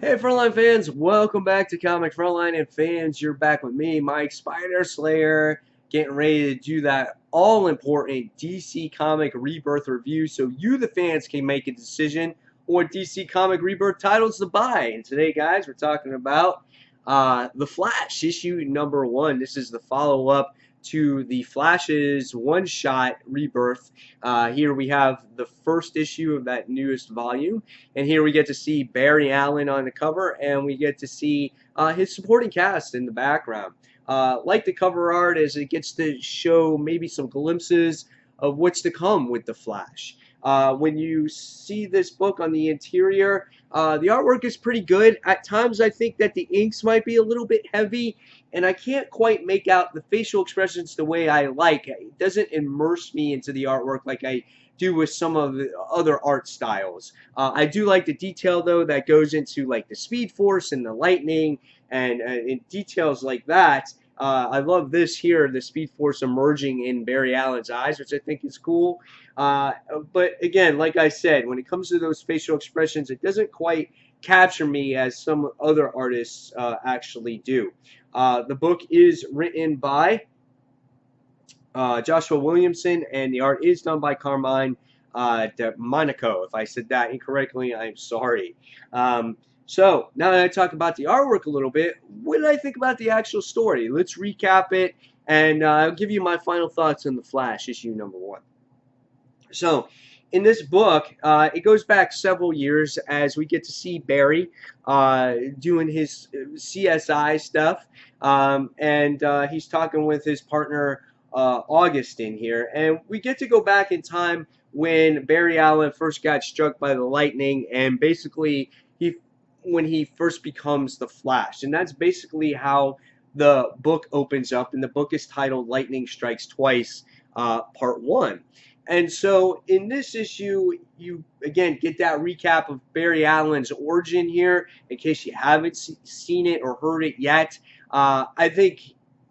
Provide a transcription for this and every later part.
Hey Frontline fans, welcome back to Comic Frontline, and fans, you're back with me, Mike Spider Slayer, getting ready to do that all-important DC Comic Rebirth review so you, the fans, can make a decision on what DC Comic Rebirth titles to buy. And today, guys, we're talking about The Flash, issue number 1. This is the follow-up to The Flash's one-shot Rebirth. Here we have the first issue of that newest volume. And here we get to see Barry Allen on the cover, and we get to see his supporting cast in the background. Like the cover art, as it gets to show maybe some glimpses of what's to come with the Flash. When you see this book on the interior, the artwork is pretty good. At times, I think that the inks might be a little bit heavy, and I can't quite make out the facial expressions the way I like. It doesn't immerse me into the artwork like I do with some of the other art styles. I do like the detail, though, that goes into like the Speed Force and the lightning and details like that. I love this here, the Speed Force emerging in Barry Allen's eyes, which I think is cool. But again, like I said, when it comes to those facial expressions, it doesn't quite capture me as some other artists actually do. The book is written by Joshua Williamson, and the art is done by Carmine de Monaco. If I said that incorrectly, I'm sorry. So now that I talk about the artwork a little bit, what did I think about the actual story? Let's recap it, and I'll give you my final thoughts on The Flash, issue number 1. So, in this book, it goes back several years as we get to see Barry doing his CSI stuff, and he's talking with his partner August in here, and we get to go back in time when Barry Allen first got struck by the lightning, and basically when he first becomes the Flash, and that's basically how the book opens up, and the book is titled Lightning Strikes Twice, Part 1. And so in this issue, you again get that recap of Barry Allen's origin here, in case you haven't seen it or heard it yet. I think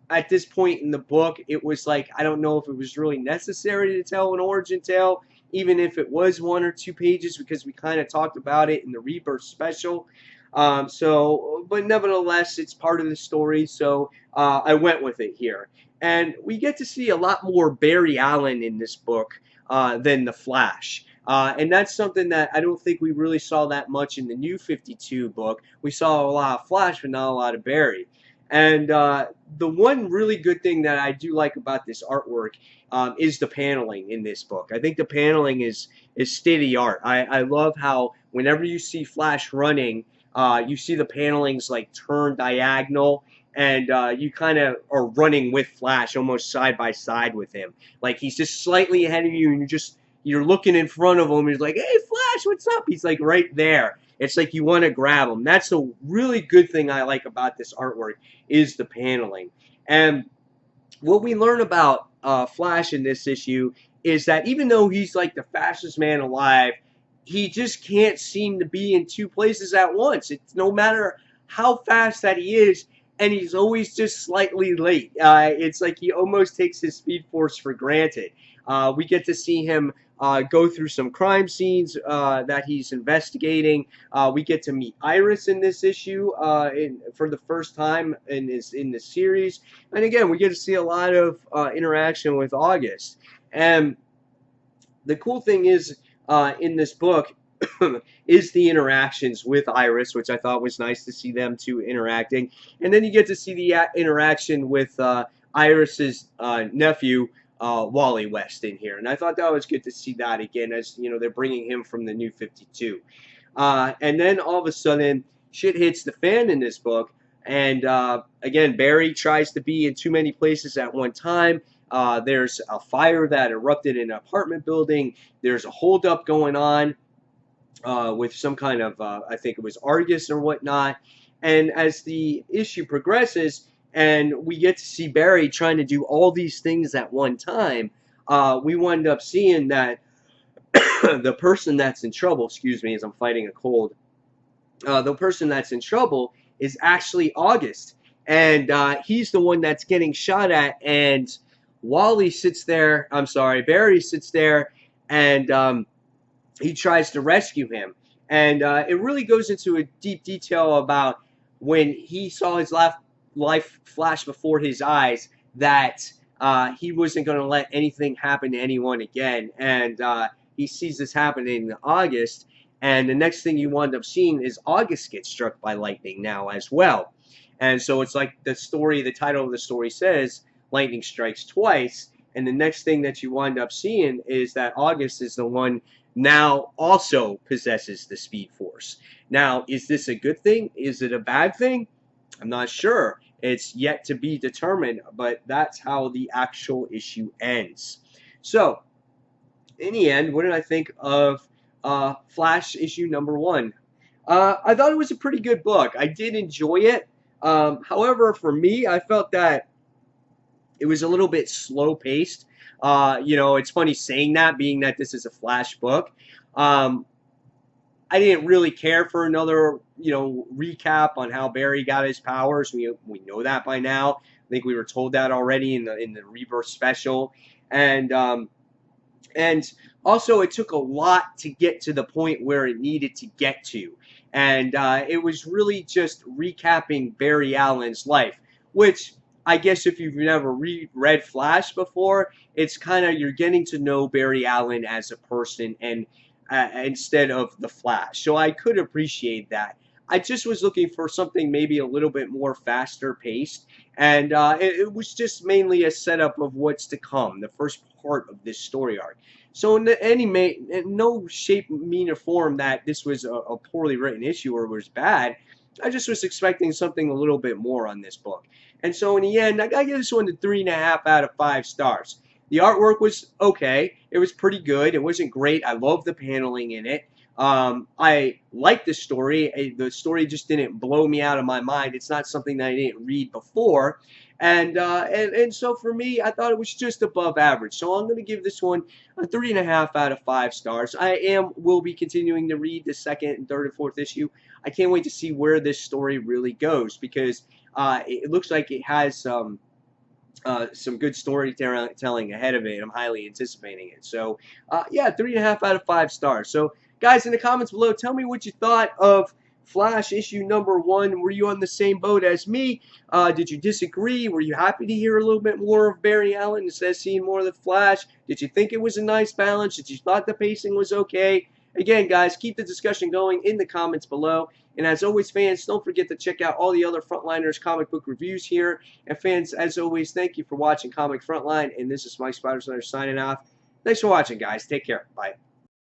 at this point in the book, it was like, I don't know if it was really necessary to tell an origin tale, even if it was 1 or 2 pages, because we kind of talked about it in the Rebirth special. But nevertheless, it's part of the story, so I went with it here. And we get to see a lot more Barry Allen in this book than the Flash. And that's something that I don't think we really saw that much in the New 52 book. We saw a lot of Flash, but not a lot of Barry. And the one really good thing that I do like about this artwork is the paneling in this book. I think the paneling is state-of-the-art. I love how whenever you see Flash running, you see the panelings like turn diagonal, and you kind of are running with Flash almost side by side with him. Like he's just slightly ahead of you, and you're looking in front of him, and he's like, "Hey, Flash, what's up?" He's like right there. It's like you want to grab him. That's a really good thing I like about this artwork is the paneling. And what we learn about Flash in this issue is that even though he's like the fastest man alive, he just can't seem to be in 2 places at once. It's no matter how fast that he is, and he's always just slightly late. It's like he almost takes his Speed Force for granted. We get to see him go through some crime scenes that he's investigating. We get to meet Iris in this issue for the first time in the series. And again, we get to see a lot of interaction with August. And the cool thing is, in this book, is the interactions with Iris, which I thought was nice to see them two interacting. And then you get to see the interaction with Iris's nephew, Wally West, in here. And I thought that was good to see that again, as you know, they're bringing him from the New 52. And then all of a sudden, shit hits the fan in this book. And again, Barry tries to be in too many places at one time. There's a fire that erupted in an apartment building. There's a holdup going on with some kind of, I think it was Argus or whatnot. And as the issue progresses, and we get to see Barry trying to do all these things at one time, we wind up seeing that the person that's in trouble, excuse me as I'm fighting a cold, the person that's in trouble is actually August. And he's the one that's getting shot at, and Barry sits there, and he tries to rescue him. And it really goes into a deep detail about when he saw his life flash before his eyes, that he wasn't going to let anything happen to anyone again. And he sees this happen in August, and the next thing you wind up seeing is August gets struck by lightning now as well. And so it's like the title of the story says, lightning strikes twice. And the next thing that you wind up seeing is that August is the one now also possesses the Speed Force. Now, is this a good thing? Is it a bad thing? I'm not sure. It's yet to be determined, but that's how the actual issue ends. So, in the end, what did I think of Flash issue number 1? I thought it was a pretty good book. I did enjoy it. However, for me, I felt that it was a little bit slow paced. It's funny saying that, being that this is a Flash book. I didn't really care for another, recap on how Barry got his powers. We know that by now. I think we were told that already in the Rebirth special, and also it took a lot to get to the point where it needed to get to, and it was really just recapping Barry Allen's life, which I guess if you've never read Flash before, it's kind of, you're getting to know Barry Allen as a person, and instead of the Flash. So I could appreciate that. I just was looking for something maybe a little bit more faster paced, and it was just mainly a setup of what's to come, the first part of this story arc. So in no shape, mean, or form that this was a poorly written issue or was bad. I just was expecting something a little bit more on this book. And so in the end, I give this one a 3.5 out of 5 stars. The artwork was okay. It was pretty good. It wasn't great. I love the paneling in it. I liked the story. The story just didn't blow me out of my mind. It's not something that I didn't read before. And so for me, I thought it was just above average. So I'm going to give this one a 3.5 out of 5 stars. Will be continuing to read the second and third and fourth issue. I can't wait to see where this story really goes, because it looks like it has some good storytelling ahead of it. I'm highly anticipating it. So, yeah, 3.5 out of 5 stars. So, guys, in the comments below, tell me what you thought of Flash issue number 1. Were you on the same boat as me? Did you disagree? Were you happy to hear a little bit more of Barry Allen instead of seeing more of the Flash? Did you think it was a nice balance? Did you thought the pacing was okay? Again, guys, keep the discussion going in the comments below. And as always, fans, don't forget to check out all the other Frontliners comic book reviews here. And fans, as always, thank you for watching Comic Frontline. And this is Mike Spider signing off. Thanks for watching, guys. Take care. Bye.